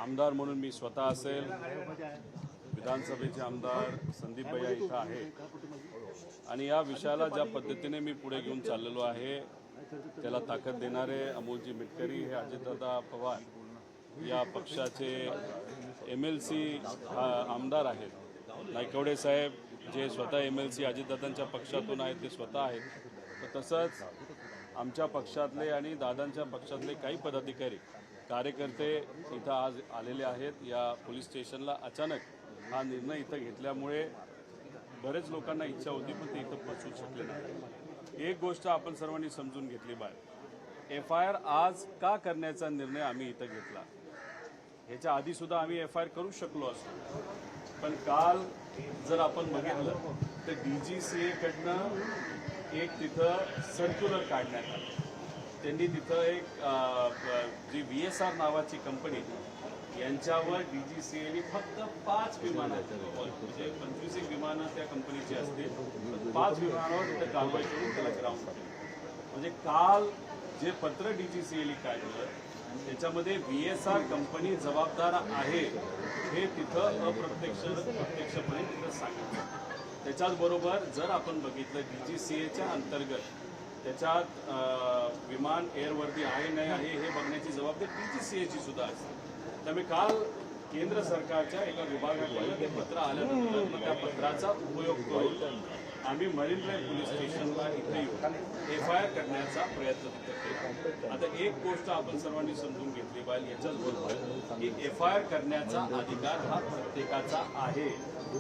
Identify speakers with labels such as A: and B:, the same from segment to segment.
A: आमदार म्हणून मी स्वतः असेल, विधानसभेचे आमदार संदीप भैया इथं आहे आणि या विषयाला ज्या पद्धतीने मी पुढे घेऊन चाललेलो आहे त्याला ताकद देणारे अमोलजी मिटकरी हे अजितदादा पवार या पक्षाचे MLC आमदार आहेत. नायकवडे साहेब जे स्वतः MLC अजितदादांच्या पक्षातून आहेत ते स्वतः आहेत. तर तसंच आमच्या पक्षातले आणि दादांच्या पक्षातले काही पदाधिकारी कार्यकर्ते इथं आज आलेले आहेत. या पोलीस स्टेशनला अचानक हा निर्णय इथं घेतल्यामुळे बरेच लोकांना इच्छा होती पण ते इथं पोहोचू शकले नाही. एक गोष्ट आपण सर्वांनी समजून घेतली बाहेर, FIR आज का करण्याचा निर्णय आम्ही इथं घेतला. ह्याच्या आधीसुद्धा आम्ही FIR करू शकलो असतो, पण काल जर आपण बघितलं तर DGCA कडनं एक तिथं सर्क्युलर काढण्यात आलं. त्यांनी तिथं एक जी VSR नावाची कंपनी यांच्यावर DGCAने फक्त 5 विमानं म्हणजे 25 विमानं त्या कंपनीची असतील, 5 विमानावर तिथं कारवाई करून त्याला ग्राउंड केलं. म्हणजे काल जे पत्र DGCAने काढलं त्याच्यामध्ये VSR कंपनी जबाबदार आहे हे तिथं प्रत्यक्षपणे तिथं सांगितलं. त्याच्याचबरोबर जर आपण बघितलं DGCAच्या अंतर्गत त्याच्यात विमान एअरवर्दी आहे नाही आहे हे बघण्याची जबाबदारी DGCAची सुद्धा असते. त्यामुळे काल केंद्र सरकारच्या एका विभागाकडून ते पत्र आल्यानंतर त्या पत्राचा उपयोग करून आम्ही मरीन ड्राईव्ह पोलीस स्टेशनला इथे येऊन FIR करण्याचा प्रयत्न तिथे केला. आता एक गोष्ट आपण सर्वांनी समजून घेतली पाहिजे याच्याच बरोबर की FIR करण्याचा अधिकार हा प्रत्येकाचा आहे.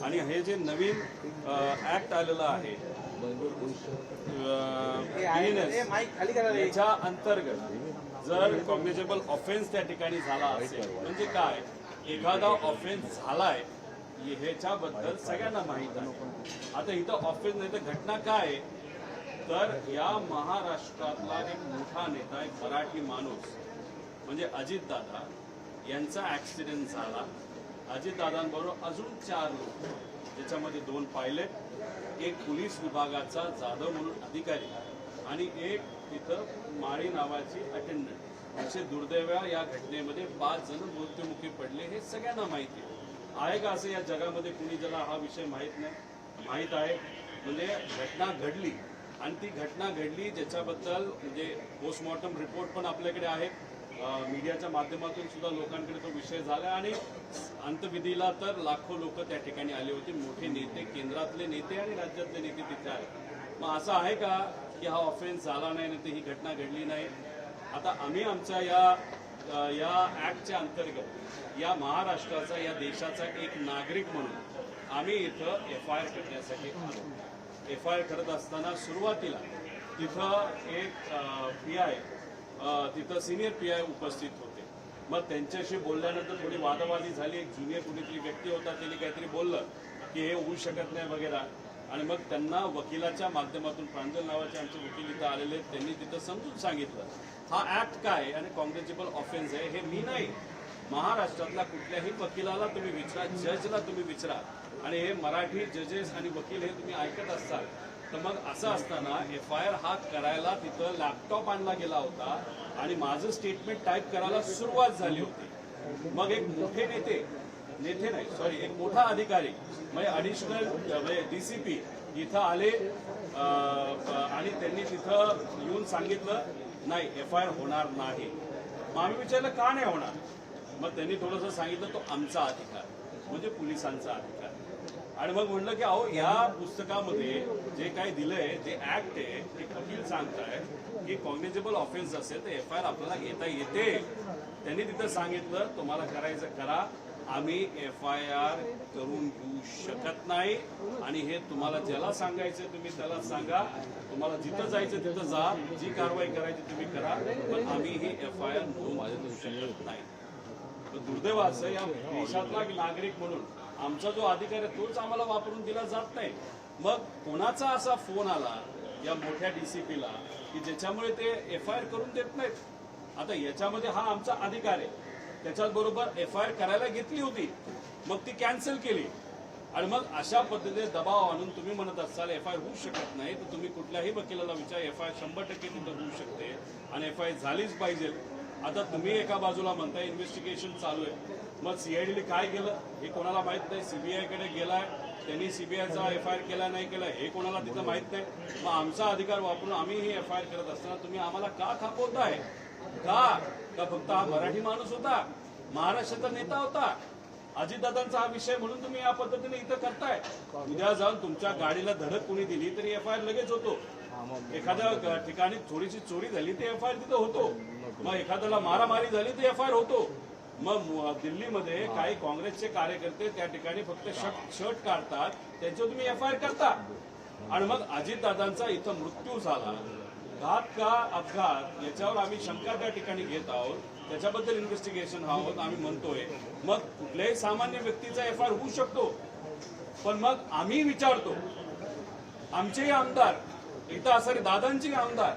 A: आणि हे जे नवीन ऍक्ट आलेलं आहे याच्या अंतर्गत जर कॉग्निजेबल ऑफेन्स त्या ठिकाणी झाला असेल म्हणजे काय, एखादा ऑफेन्स झालाय ह्याच्याबद्दल सगळ्यांना माहीत आहे. आता इथं ऑफेन्स नाही तर घटना काय तर या महाराष्ट्रातला एक मोठा नेता एक मराठी माणूस म्हणजे अजितदादा यांचा ऍक्सिडेंट झाला. अजितदादांबरोबर अजून 4 लोक ज्याच्यामध्ये 2 पायलट, एक पोलीस विभागाचा जाधव म्हणून अधिकारी आणि एक तिथं माळी नावाची अटेंडंट असे दुर्दैव या घटनेमध्ये 5 जण मृत्युमुखी पडले. हे सगळ्यांना माहिती आहे का असं या जगामध्ये कुणी ज्याला हा विषय माहीत नाही? माहीत आहे. म्हणजे घटना घडली आणि ती घटना घडली ज्याच्याबद्दल म्हणजे पोस्टमॉर्टम रिपोर्ट पण आपल्याकडे आहेत. मीडियाच्या माध्यमातून सुद्धा लोकांकडे तो विषय झाला आणि अंतविधीला तर लाखो लोक त्या ठिकाणी आले होते. मोठे नेते, केंद्रातले नेते आणि राज्यातले नेते तिथे आले. मग असं आहे का की हा ऑफेन्स झाला नाही नाही ही घटना घडली नाही? आता आम्ही आमच्या या ऍक्टच्या अंतर्गत या महाराष्ट्राचा या देशाचा एक नागरिक म्हणून आम्ही इथं FIR करण्यासाठी आलो. FIR करत असताना सुरुवातीला तिथं एक PI तिथं सिनियर PI उपस्थित होते. मग त्यांच्याशी बोलल्यानंतर थोडी वादावादी झाली. एक ज्युनियर कुणीतरी व्यक्ती होता त्यांनी काहीतरी बोललं की हे होऊ शकत नाही वगैरे आणि मग त्यांना वकिलाच्या माध्यमातून प्रांजल नावाचे आमचे वकील इथं आलेले त्यांनी तिथं समजून सांगितलं हा ऍक्ट काय आणि कॉग्निजेबल ऑफेन्स आहे हे मी नाही, महाराष्ट्रातल्या कुठल्याही वकिलाला तुम्ही विचारा, जजला तुम्ही विचारा. आणि हे मराठी जजेस आणि वकील हे तुम्ही ऐकत असताल तर मग असं असताना FIR हा करायला तिथं लॅपटॉप आणला गेला होता आणि माझं स्टेटमेंट टाईप करायला सुरुवात झाली होती. मग एक मोठे एक मोठा अधिकारी म्हणजे ॲडिशनल DCP इथं आले आणि त्यांनी तिथं येऊन सांगितलं नाही FIR होणार नाही. मग आम्ही विचारलं का नाही होणार? मग त्यांनी थोडंसं सांगितलं तो आमचा अधिकार म्हणजे पोलिसांचा अधिकार. आणि मग म्हणलं की अहो या पुस्तकामध्ये जे काही दिलंय जे ऍक्ट आहे ते वकील सांगताय की कॉग्निजेबल ऑफेन्स असेल तर FIR आपल्याला घेता येते. त्यांनी तिथं सांगितलं तुम्हाला करायचं करा, आम्ही FIR करून घेऊ शकत नाही आणि हे तुम्हाला ज्याला सांगायचं तुम्ही त्याला सांगा, तुम्हाला जिथं जायचं तिथं जा, जी कारवाई करायची तुम्ही करा, पण आम्ही ही FIR नोंद करू शकत नाही. दुर्दैव असं या देशातला नागरिक म्हणून आमचा जो अधिकार आहे तोच आम्हाला वापरून दिला जात नाही. मग कोणाचा असा फोन आला या मोठ्या DCPला की ज्याच्यामुळे ते FIR करून देत नाहीत? आता याच्यामध्ये हा आमचा अधिकार आहे, त्याच्याबरोबर FIR करायला घेतली होती मग ती कॅन्सल केली आणि मग अशा पद्धतीने दबाव आणून तुम्ही म्हणत असाल FIR होऊ शकत नाही तर तुम्ही कुठल्याही वकिलाला विचार FIR 100% तिथं होऊ शकते आणि FIR झालीच पाहिजे. आता तुम्ही एका बाजूला म्हणताय इन्व्हेस्टिगेशन चालू आहे, मग सीआयडीने काय केलं हे कोणाला माहित नाही. सीबीआयकडे गेलाय, त्यांनी सीबीआयचा एफआयआर केला नाही केला हे कोणाला तिथं माहित नाही. मग आमचा अधिकार वापरून आम्ही ही एफआयआर करत असताना तुम्ही आम्हाला का थांबवताय? का फक्त हा मराठी माणूस होता, महाराष्ट्राचा नेता होता, अजितदादांचा हा विषय म्हणून तुम्ही या पद्धतीने इथं करताय? उद्या जाऊन तुमच्या गाडीला धडक कोणी दिली तरी एफआयआर लगेच होतो. एखाद्या ठिकाणी थोडीशी चोरी झाली ते एफआयआर तिथं होतो. मग एखाद्याला मारामारी झाली ते एफआयआर होतो. मग दिल्लीमध्ये काही काँग्रेसचे कार्यकर्ते त्या ठिकाणी फक्त शर्ट काढतात, त्यांच्यावर तुम्ही एफआयआर करता. आणि मग अजितदादांचा इथं मृत्यू झाला, घात का अपघात याच्यावर आम्ही शंका त्या ठिकाणी घेत आहोत, त्याच्याबद्दल इन्व्हेस्टिगेशन आहोत आम्ही म्हणतोय. मग कुठल्याही सामान्य व्यक्तीचा एफआयआर होऊ शकतो, पण मग आम्ही विचारतो आमचेही आमदार इथं असणारे दादांचे आमदार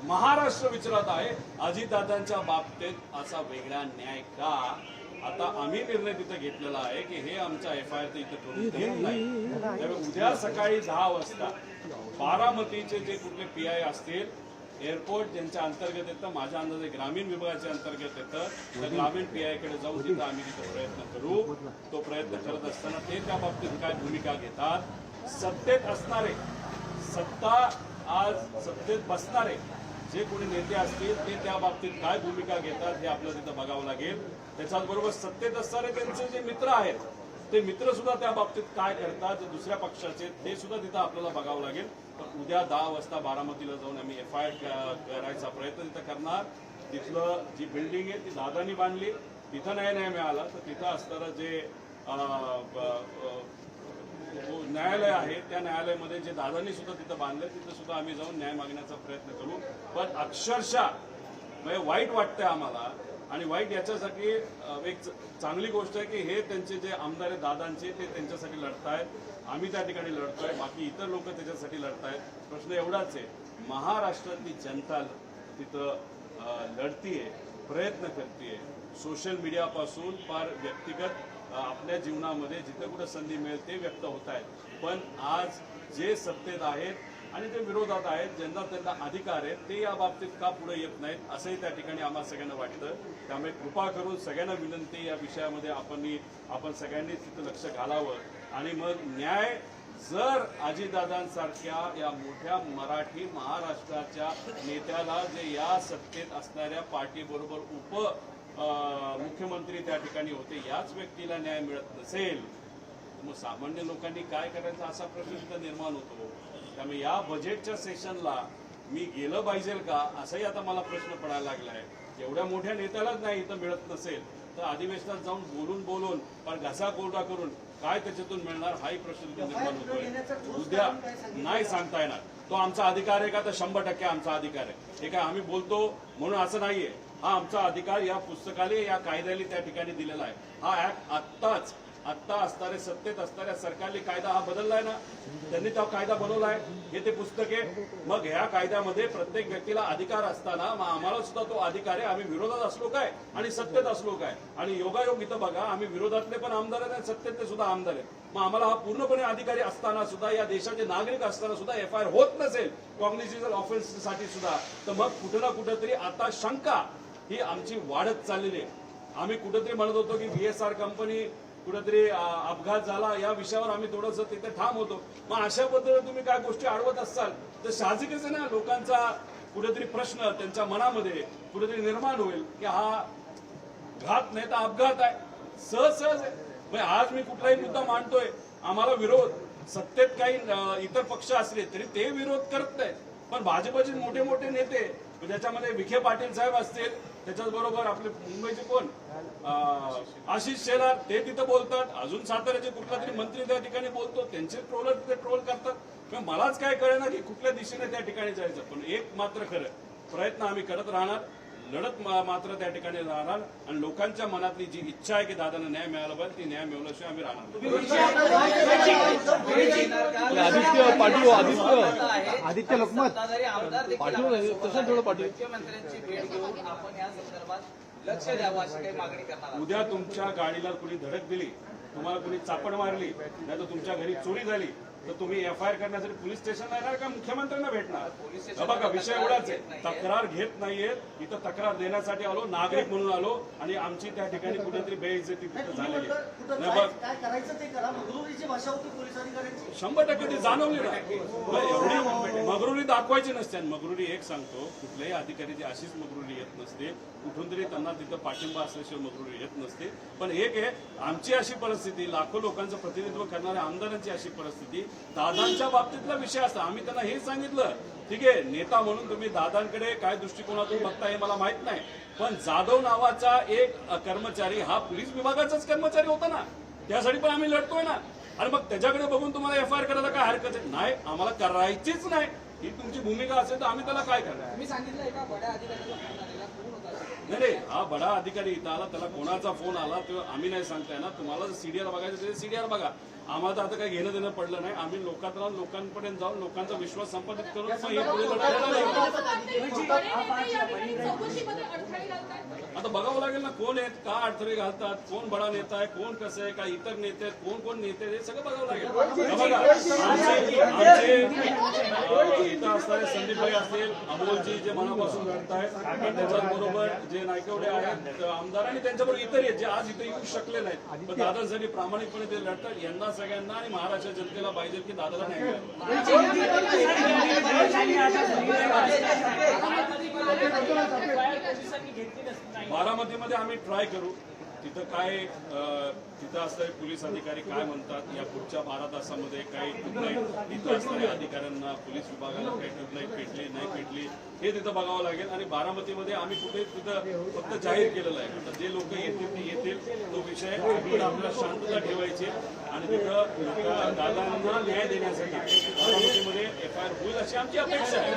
A: महाराष्ट्र विचारत आहे अजितदादांच्या बाबतीत असा वेगळा न्याय का? आता आम्ही निर्णय तिथं घेतलेला आहे की हे आमचा एफआयआर इथं करून देत नाही. त्यामुळे उद्या सकाळी 10 वाजता बारामतीचे जे कुठले पीआय असतील, एअरपोर्ट ज्यांच्या अंतर्गत येतं, माझ्या अंदाजे ग्रामीण विभागाच्या अंतर्गत येतं, तर ग्रामीण पीआयकडे जाऊन तिथं आम्ही तिथं प्रयत्न करू. तो प्रयत्न करत असताना ते त्या बाबतीत काय भूमिका घेतात, सत्तेत असणारे, सत्ता आज सत्तेत बसणारे जे कोणी नेते असतील ते त्या बाबतीत काय भूमिका घेतात हे आपल्याला तिथं बघावं लागेल. त्याच्याचबरोबर सत्तेत असणारे त्यांचे जे मित्र आहेत ते मित्र सुद्धा त्या बाबतीत काय करतात, जे दुसऱ्या पक्षाचे ते सुद्धा तिथं आपल्याला बघावं लागेल. तर उद्या 10 वाजता बारामतीला जाऊन आम्ही एफआयआर करायचा प्रयत्न तिथं करणार. तिथलं जी बिल्डिंग आहे ती दादानी बांधली, तिथं न्याय मिळाला तर तिथं असणारं जे न्यायालय आहे त्या न्यायालयामध्ये जे दादांनी सुद्धा तिथं बांधलंय तिथं सुद्धा आम्ही जाऊन न्याय मागण्याचा प्रयत्न करू. पण अक्षरशः म्हणजे वाईट वाटतंय आम्हाला, आणि वाईट याच्यासाठी एक चांगली गोष्ट आहे की हे त्यांचे जे आमदार आहेत दादांचे ते त्यांच्यासाठी लढतायत, आम्ही त्या ठिकाणी लढतोय, बाकी इतर लोक त्याच्यासाठी लढतायत. प्रश्न एवढाच आहे, महाराष्ट्रातली जनता तिथं लढतीये, प्रयत्न करतीये, सोशल मीडियापासून फार व्यक्तिगत आपल्या जीवनामध्ये जिथे कुठे संधी मिळेल ते व्यक्त होत आहेत. पण आज जे सत्तेत आहेत आणि ते विरोधात आहेत, ज्यांना त्यांना अधिकार आहेत, ते या बाबतीत का पुढे येत नाहीत असंही त्या ठिकाणी आम्हाला सगळ्यांना वाटतं. त्यामुळे कृपा करून सगळ्यांना विनंती, या विषयामध्ये आपण सगळ्यांनी तिथं लक्ष घालावं. आणि मग न्याय जर अजितदादांसारख्या या मोठ्या मराठी महाराष्ट्राच्या नेत्याला जे या सत्तेत असणाऱ्या पार्टीबरोबर मुख्यमंत्री त्या ठिकाणी होते, याच व्यक्तीला न्याय मिळत नसेल मग सामान्य लोकांनी काय करायचं असा प्रश्न तिथं निर्माण होतो. त्यामुळे या बजेटच्या सेशनला मी गेलं पाहिजे का असाही आता मला प्रश्न पडायला लागलाय. एवढ्या मोठ्या नेत्यालाच नाही इथं मिळत नसेल तर अधिवेशनात जाऊन बोलून पण घसा कोरडा करून काय त्याच्यातून मिळणार हाही प्रश्न तिथे निर्माण होतोय. उद्या नाही सांगता येणार. तो आमचा अधिकार आहे का? तर 100% आमचा अधिकार आहे. हे काय आम्ही बोलतो म्हणून असं नाहीये. हा आमचा अधिकार या पुस्तकाला, या कायद्याला त्या ठिकाणी दिलेला आहे. हा ऍक्ट आत्ता असणारे सत्तेत असणाऱ्या सरकारने कायदा हा बदललाय ना, त्यांनी तो कायदा बनवलाय, हे ते पुस्तक आहे. मग ह्या कायद्यामध्ये प्रत्येक व्यक्तीला अधिकार असताना मग आम्हाला सुद्धा तो अधिकार आहे. आम्ही विरोधात असलो काय आणि सत्तेत असलो काय, आणि योगायोग इथं बघा आम्ही विरोधातले पण आमदार आहेत आणि सत्तेतले सुद्धा आमदार आहेत. मग आम्हाला हा पूर्णपणे अधिकारी असताना सुद्धा, या देशाचे नागरिक असताना सुद्धा एफआयआर होत नसेल कॉग्निटिव्ह ऑफेन्ससाठी सुद्धा, तर मग कुठं ना कुठंतरी आता शंका ही आमची वाढत चाललेली आहे. आम्ही कुठेतरी म्हणत होतो की VSR कंपनी कुठेतरी अपघात झाला, या विषयावर आम्ही थोडंसं तिथे ठाम होतो. मग अशा पद्धतीने तुम्ही काय गोष्टी अडवत असाल तर साहजिकच आहे ना, लोकांचा कुठेतरी प्रश्न त्यांच्या मनामध्ये कुठेतरी निर्माण होईल की हा घात नाही तर अपघात आहे. सहज आहे. आज मी कुठलाही मुद्दा मांडतोय, आम्हाला विरोध, सत्तेत काही इतर पक्ष असले तरी ते विरोध करत नाहीत, पण भाजपचे मोठे मोठे नेते, ज्याच्यामध्ये विखे पाटील साहेब असतील, त्याच्याचबरोबर आपले मुंबईचे कोण आशिष शेलार, ते तिथं बोलतात. अजून साताऱ्याचे कुठला तरी मंत्री त्या ठिकाणी बोलतो, त्यांचे ट्रोलर तिथे ट्रोल करतात. मलाच काय कळेना की कुठल्या दिशेने त्या ठिकाणी जायचं. पण एक मात्र खरं, प्रयत्न आम्ही करत राहणार, लढत मात्र त्या ठिकाणी राहणार, आणि लोकांच्या मनातली जी इच्छा आहे की दादांना न्याय मिळाला पाहिजे ती न्याय मिळवल्याशिवाय आम्ही राहणार.
B: आदित्य लोकमत
C: लक्ष द्यावं अशी काही मागणी करणार.
A: उद्या तुमच्या गाडीला कुणी धडक दिली, तुम्हाला कुणी चापड मारली, नाही तर तुमच्या घरी चोरी झाली, तर तुम्ही FIR करण्यासाठी पोलीस स्टेशनला येणार का मुख्यमंत्र्यांना भेटणार?
C: पोलीस
A: हा
C: स्टेशनला
A: बघा विषय
C: तक्रार
A: एवढाच
C: घेत
A: आहे,
C: नाहीये.
A: तक्रार घेत नाहीयेत. इथं तक्रार देण्यासाठी आलो, नागरिक म्हणून आलो आणि आमची त्या ठिकाणी कुठेतरी बेइज्जती तिथं झालेली आहे.
B: कुठं
A: नाही बघ,
B: काय करायचं ते करा. मगरुरीची भाषा होती पोलीस अधिकाऱ्यांची.
A: 100% ती जाणवली ना. एवढी मगरुरी दाखवायची नसते. आणि मगरुरी एक सांगतो, कुठल्याही अधिकाऱ्याची अशीच मगरुरी येत नसते. कुठून तरी त्यांना तिथं पाठिंबा असल्याशिवाय मगरुरी येत नसते. पण एक आहे, आमची अशी परिस्थिती, लाखो लोकांचं प्रतिनिधित्व करणाऱ्या आमदारांची अशी परिस्थिती, दादांच्या बाबतीतला विषय असता. आम्ही त्यांना हे सांगितलं, ठीक आहे नेता म्हणून तुम्ही दादांकडे काय दृष्टिकोनातून बघता हे मला माहित नाही, पण जाधव नावाचा एक कर्मचारी हा पोलीस विभागाचाच कर्मचारी होता ना, त्यासाठी पण आम्ही लढतोय ना. आणि मग त्याच्याकडे बघून तुम्हाला FIR करायला काय हरकत आहे? नाही, आम्हाला करायचीच नाही. ही तुमची भूमिका असेल तर आम्ही त्याला काय करणार?
C: मी सांगितलं एका बड्या अधिकाऱ्याचा फोन आलेला, कोण होता?
A: नाही, हा बडा अधिकारी इथं आला, त्याला कोणाचा फोन आला तो आम्ही नाही सांगताय ना. तुम्हाला सीडीआर बघायचं ते सीडीआर बघा. आम्हाला तर आता काही घेणं देणं पडलं नाही. आम्ही लोकात राहून लोकांपर्यंत जाऊन लोकांचा विश्वास संपादित करून मग हे पुढे लढायला लागलो. आता बघावं लागेल ना, कोण आहेत, का अडथळे घालतात, कोण बडा नेता आहे, कोण कसं आहे, काय इतर नेते आहेत, कोण कोण नेते आहेत, हे सगळं बघावं लागेल. बघा, आमचे इथं असणारे संदीपभाई असतील, अमोलजी जे मनापासून लढतायत, त्याच्याबरोबर जे नायकवडे आहेत आमदार आणि त्यांच्याबरोबर इतर आहेत जे आज इथे येऊ शकले नाहीत, पण दादांसाठी प्रामाणिकपणे ते लढतात. यांना सगळ्यांना आणि महाराष्ट्र जनतेला पाहिजे की दादाला न्याय मिळावा. बारामतीमध्ये आम्ही ट्राय करू. तिथं काय तिथं असणारे पोलीस अधिकारी काय म्हणतात, या पुढच्या 12 तासामध्ये काही ट्यूबलाईट तिथं असणाऱ्या अधिकाऱ्यांना पोलीस विभागाला काही ट्यूबलाईट पेटली नाही पेटली हे तिथं बघावं लागेल. आणि बारामतीमध्ये आम्ही कुठे तिथं फक्त जाहीर केलेलं आहे, आता जे लोक येतील ते येतील, तो विषय आपल्याला शांतता ठेवायची आणि तिथं दादांना न्याय देण्यासाठी बारामतीमध्ये FIR होईल अशी आमची अपेक्षा आहे.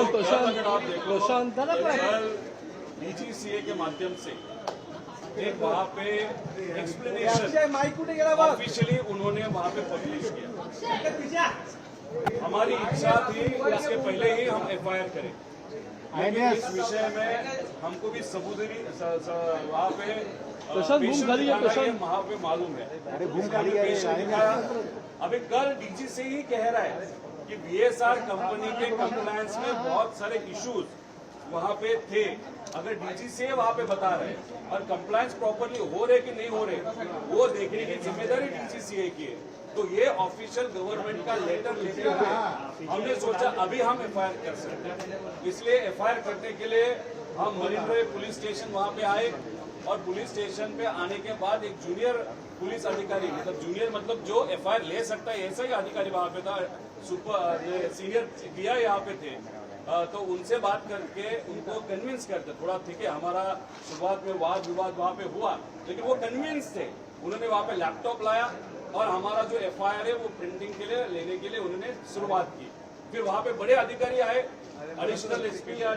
B: प्रशांत
A: DGCA के माध्यम से एक वहाँ पे एक्सप्लेनेशन ऑफिशियली उन्होंने वहाँ पे पब्लिश किया. हमारी इच्छा थी इसके पहले ही हम FIR करें, लेकिन इस विषय में हमको भी सबूतरी वहाँ पे वहाँ पे मालूम है.
B: अरे घूम खाली है.
A: अभी कल DGCA ही कह रहा है कि BSR कंपनी के कंप्लायंस में बहुत सारे इश्यूज वहाँ पे थे. अगर DGCA वहाँ पे बता रहे हैं और कंप्लायंस प्रॉपरली हो रहे कि नहीं हो रहे वो देखने की जिम्मेदारी DGCA की है. तो ये ऑफिशियल गवर्नमेंट का लेटर लेते हुए हमने सोचा अभी हम FIR कर सकते हैं. इसलिए FIR करने के लिए हम मरीन ड्राइव पुलिस स्टेशन वहाँ पे आए और पुलिस स्टेशन पे आने के बाद एक जूनियर पुलिस अधिकारी, मतलब जूनियर मतलब जो FIR ले सकता है ऐसा ही अधिकारी वहाँ पे था, सुपर सीनियर PI यहाँ पे थे. तो उनसे बात करके उनको कन्विंस करते थोड़ा, ठीक है हमारा शुरुआत में वाद विवाद वहाँ पे हुआ लेकिन वो कन्विंस थे. उन्होंने वहाँ पे लैपटॉप लाया और हमारा जो FIR है वो प्रिंटिंग के लिए लेने के लिए उन्होंने शुरुआत की. फिर वहाँ पे बड़े अधिकारी आए, एडिशनल SP या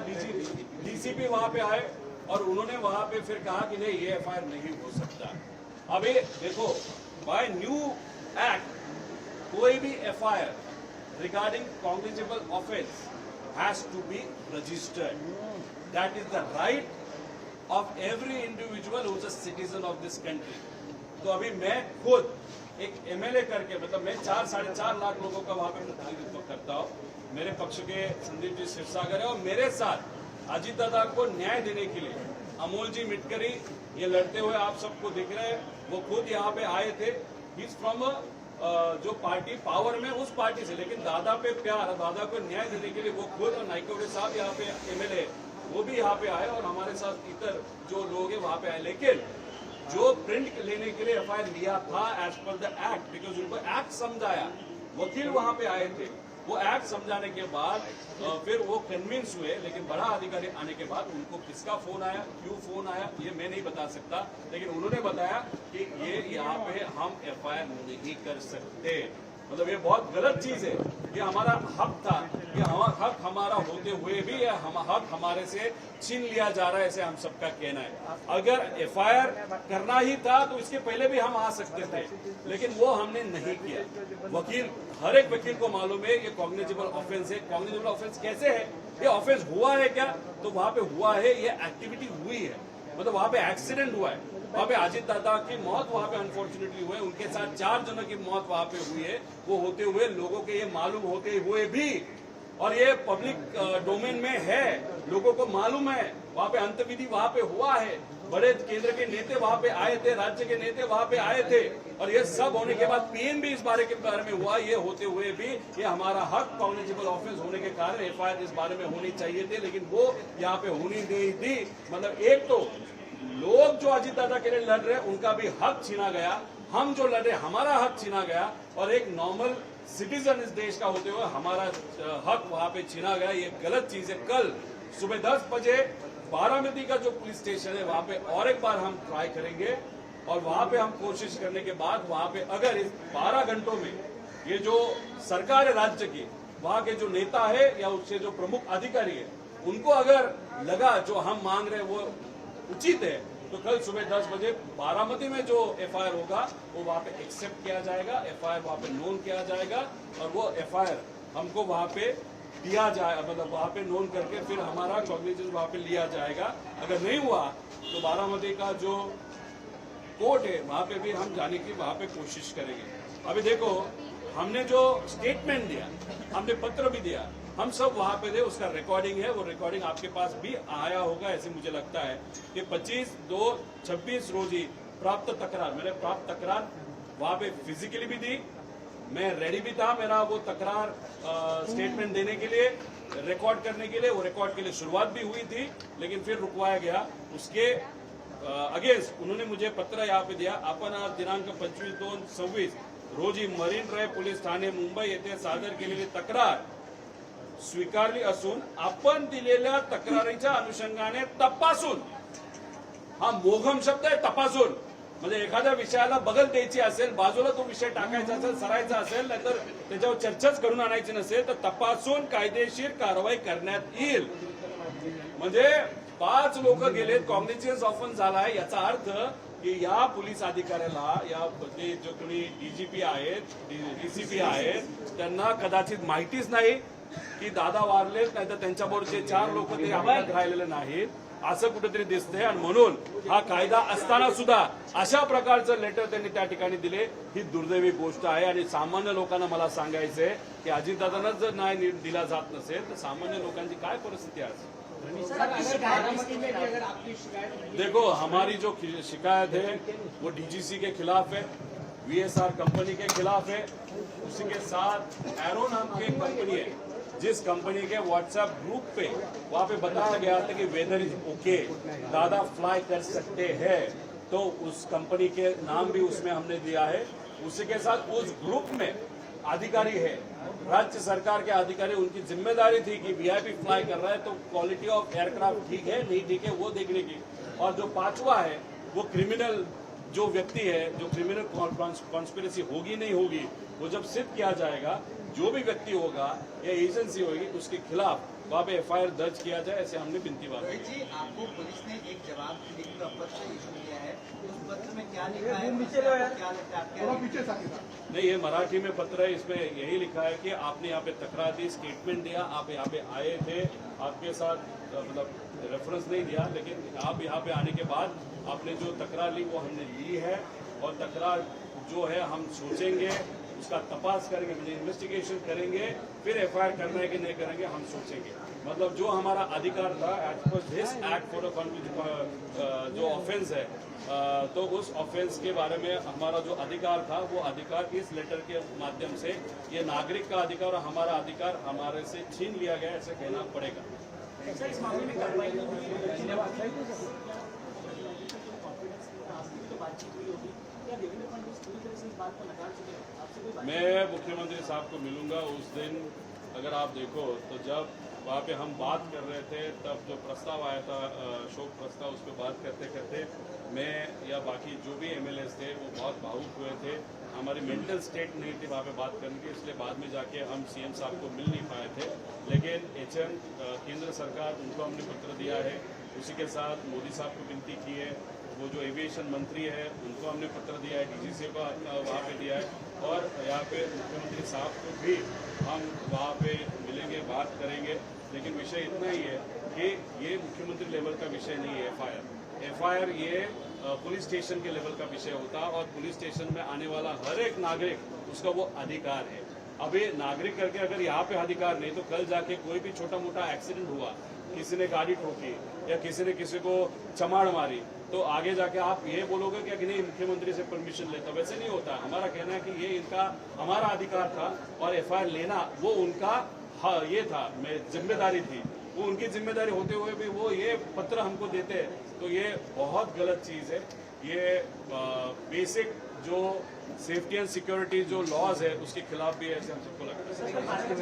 A: DCP वहाँ पे आए और उन्होंने वहाँ पे फिर कहा कि नहीं ये FIR नहीं हो सकता. अभी देखो बाय न्यू एक्ट कोई भी FIR regarding cognizable offence has to be registered. That is the right of every individual who is a citizen of this country. तो अभी मैं खुद एक MLA करके, मतलब मैं 4-4.5 लाख लोगों का वहाँ पे प्रतिनिधित्व करता हूँ. मेरे पक्ष के संदीप जी क्षीरसागर है और मेरे साथ अजीत दादा को न्याय देने के लिए अमोल जी मिटकरी ये लड़ते हुए आप सबको दिख रहे हैं, वो खुद यहाँ पे आए थे. ही इज फ्रॉम जो पार्टी पावर में उस पार्टी से, लेकिन दादा पे प्यार, दादा को न्याय देने के लिए वो खुद और नायकवडे साहब यहाँ पे MLA वो भी यहाँ पे आए और हमारे साथ इतर जो लोग हैं वहाँ पे आए. लेकिन जो प्रिंट लेने के लिए FIR लिया था as per the act, because उनको एक्ट समझाया, वकील वहाँ पे आए थे, वो एक्ट समझाने के बाद फिर वो कन्विंस हुए. लेकिन बड़ा अधिकारी आने के बाद उनको किसका फोन आया, क्यों फोन आया, ये मैं नहीं बता सकता, लेकिन उन्होंने बताया कि ये यहाँ पे हम FIR नहीं कर सकते. मतलब ये बहुत गलत चीज है. ये हमारा हक था, ये हक हमारा होते हुए भी ये हक हमारे से छीन लिया जा रहा है, ऐसे हम सबका कहना है. अगर FIR करना ही था तो इसके पहले भी हम आ सकते थे, लेकिन वो हमने नहीं किया. वकील, हर एक वकील को मालूम है ये कॉग्निजेबल ऑफेंस है. कॉग्निजेबल ऑफेंस कैसे है, ये ऑफेंस हुआ है क्या, तो वहां पे हुआ है, ये एक्टिविटी हुई है. मतलब वहां पे एक्सीडेंट हुआ है, वहां पे अजीत दादा की मौत वहां पे अनफॉर्चुनेटली हुई है, उनके साथ 4 जनों की मौत वहां पे हुई है। वो होते हुए लोगों के ये मालूम होते हुए भी, और ये पब्लिक डोमेन में है, लोगों को मालूम है, वहां पे अंतविधि वहां पे हुआ है, बड़े केंद्र के नेता वहां पे आए थे, राज्य के नेता वहां पे आए थे, और ये सब होने के बाद पीएम भी इस बारे में हुआ। ये होते हुए भी ये हमारा हक कॉग्निजेबल ऑफेंस होने के कारण एफआईआर इस बारे में होनी चाहिए थे, लेकिन वो यहाँ पे होनी नहीं थी। मतलब एक तो लोग जो अजीत दादा के लिए लड़ रहे उनका भी हक छीना गया, हम जो लड़ रहे हमारा हक छीना गया, और एक नॉर्मल सिटीजन इस देश का होते हुए हमारा हक वहां पे छीना गया। ये गलत चीज है। कल सुबह 10 बजे बारामती का जो पुलिस स्टेशन है वहां पे और एक बार हम ट्राई करेंगे, और वहां पे हम कोशिश करने के बाद वहां पे अगर इस 12 घंटों में ये जो सरकार है राज्य की, वहां के जो नेता है या उसके जो प्रमुख अधिकारी है, उनको अगर लगा जो हम मांग रहे हैं वो उचित है, तो कल सुबह 10 बजे बारामती में जो एफआईआर होगा वो वहां पे एक्सेप्ट किया जाएगा, एफआईआर वहां पे नोन किया जाएगा, और वो एफआईआर हमको वहां पे दिया जाए, मतलब वहां पे नोन करके फिर हमारा कॉग्निजेंस वहां पे लिया जाएगा। अगर नहीं हुआ तो बारामती का जो कोर्ट है वहां पे भी हम जाने की वहां पे कोशिश करेंगे। अभी देखो, हमने जो स्टेटमेंट दिया, हमने पत्र भी दिया, हम सब वहां पे थे, उसका रिकॉर्डिंग है, वो रिकॉर्डिंग आपके पास भी आया होगा ऐसे मुझे लगता है कि 25/2/26 रोजी प्राप्त तकरार, मैंने प्राप्त तकरार वहां पे फिजिकली भी दी, मैं रेडी भी था मेरा वो तकरार स्टेटमेंट देने के लिए, रिकॉर्ड करने के लिए, वो रिकॉर्ड के लिए शुरुआत भी हुई थी, लेकिन फिर रुकवाया गया। उसके अगेंस्ट उन्होंने मुझे पत्र यहाँ पे दिया, आपण आज दिनांक 25/2/26 रोजी marine drive police Thane Mumbai येथे सादर केलेली तक्रार स्वीकारली असून आपण दिलेल्या तक्रारीच्या अनुषंगाने तपासून, हा मोघम शब्द आहे तपासून, म्हणजे एखाद्या विषयाला बगल द्यायची असेल, बाजूला तो विषय टाकायचा असेल, सरायचा असेल, नाहीतर त्याच्यावर चर्चाच करून आणायची नसेल, तर तपासून कायदेशीर कारवाई करण्यात येईल। म्हणजे 5 लोक गेलेत, कॉग्निजेन्स ऑफेन्स झालाय, याचा अर्थ की या पोलीस अधिकाऱ्याला, या ते जो कोणी डीजीपी आहेत, डीसीपी आहेत, त्यांना कदाचित माहितीच नाही की दादा वारलेत, नाही तर त्यांच्याबरोबरचे 4 लोक ते अपघात राहिलेले नाहीत, असं कुठेतरी दिसतंय। आणि म्हणून हा कायदा असताना सुद्धा अशा प्रकारचं लेटर त्यांनी त्या ठिकाणी दिले, ही दुर्दैवी गोष्ट आहे। आणि सामान्य लोकांना मला सांगायचंय की अजितदादांनाच जर न्याय दिला जात नसेल तर सामान्य लोकांची काय परिस्थिती आहे। देखो, हमारी जो शिकायत है वो डीजीसी के खिलाफ है, वीएसआर कंपनी के खिलाफ है, उसी के साथ एरो नाम की एक कंपनी है, जिस कंपनी के व्हाट्सएप ग्रुप पे वहां पे बताया गया था कि वेदर इज ओके, दादा फ्लाई कर सकते हैं, तो उस कंपनी के नाम भी उसमें हमने दिया है। उसी के साथ उस ग्रुप में अधिकारी है, राज्य सरकार के अधिकारी, उनकी जिम्मेदारी थी कि वीआईपी फ्लाई कर रहा है तो क्वालिटी ऑफ एयरक्राफ्ट ठीक है नहीं ठीक है वो देखने की। और जो 5वां है वो क्रिमिनल जो व्यक्ति है, जो क्रिमिनल कॉन्स्पिरेसी होगी नहीं होगी, वो जब सिद्ध किया जाएगा, जो भी व्यक्ति होगा या एजेंसी होगी उसके खिलाफ वहां पे एफआईआर दर्ज किया जाए, ऐसे हमने विनती बात की।
B: जी, आपको पुलिस ने एक जवाब लिखकर पत्र इशू किया है, उस पत्र में क्या लिखा है, क्या लगता है आपके?
A: नहीं, ये मराठी में पत्र है, इसमें यही लिखा है कि आपने यहाँ पे तकरार दी, स्टेटमेंट दिया, आप यहाँ पे आए थे, आपके साथ मतलब रेफरेंस नहीं दिया, लेकिन आप यहाँ पे आने के बाद आपने जो तकरार ली वो हमने ली है, और तकरार जो है हम सोचेंगे, उसका तपास करेंगे, मुझे इन्वेस्टिगेशन करेंगे, फिर एफआईआर करना है कि नहीं करेंगे हम सोचेंगे। मतलब जो हमारा अधिकार था as per this act for जो ऑफेंस है, तो उस ऑफेंस के बारे में हमारा जो अधिकार था वो अधिकार इस लेटर के माध्यम से, ये नागरिक का अधिकार और हमारा अधिकार हमारे से छीन लिया गया, ऐसे कहना पड़ेगा।
B: इस मामले में कार्रवाई
A: मैं मुख्यमंत्री साहब को मिलूंगा उस दिन। अगर आप देखो तो जब वहाँ पे हम बात कर रहे थे, तब जो प्रस्ताव आया था शोक प्रस्ताव, उस पर बात करते करते मैं या बाकी जो भी एमएलएस थे वो बहुत भावुक हुए थे, हमारी मेंटल स्टेट नहीं थी वहाँ पे बात करने की, इसलिए बाद में जाके हम सीएम साहब को मिल नहीं पाए थे। लेकिन एचएम केंद्र सरकार, उनको हमने पत्र दिया है, उसी के साथ मोदी साहब को विनती की है, वो जो एविएशन मंत्री है उनको हमने पत्र दिया है, डीजीसी को वहाँ पे दिया है, और यहाँ पे मुख्यमंत्री साहब को भी हम वहाँ पे मिलेंगे, बात करेंगे। लेकिन विषय इतना ही है कि ये मुख्यमंत्री लेवल का विषय नहीं है एफआईआर। एफआईआर ये पुलिस स्टेशन के लेवल का विषय होता और पुलिस स्टेशन में आने वाला हर एक नागरिक उसका वो अधिकार है। अब ये नागरिक करके अगर यहाँ पे अधिकार नहीं तो कल जाके कोई भी छोटा मोटा एक्सीडेंट हुआ, किसी ने गाड़ी ठोकी या किसी ने किसी को चमाड़ मारी, तो आगे जाके आप ये बोलोगे क्या कि नहीं मुख्यमंत्री से परमिशन लेता? वैसे नहीं होता। हमारा कहना है कि ये इनका हमारा अधिकार था और एफआईआर लेना वो उनका ये था, जिम्मेदारी थी, वो उनकी जिम्मेदारी होते हुए भी वो ये पत्र हमको देते हैं, तो ये बहुत गलत चीज है। ये बेसिक जो सेफ्टी एंड सिक्योरिटी जो लॉज है उसके खिलाफ भी है, ऐसे हम सबको लगता है।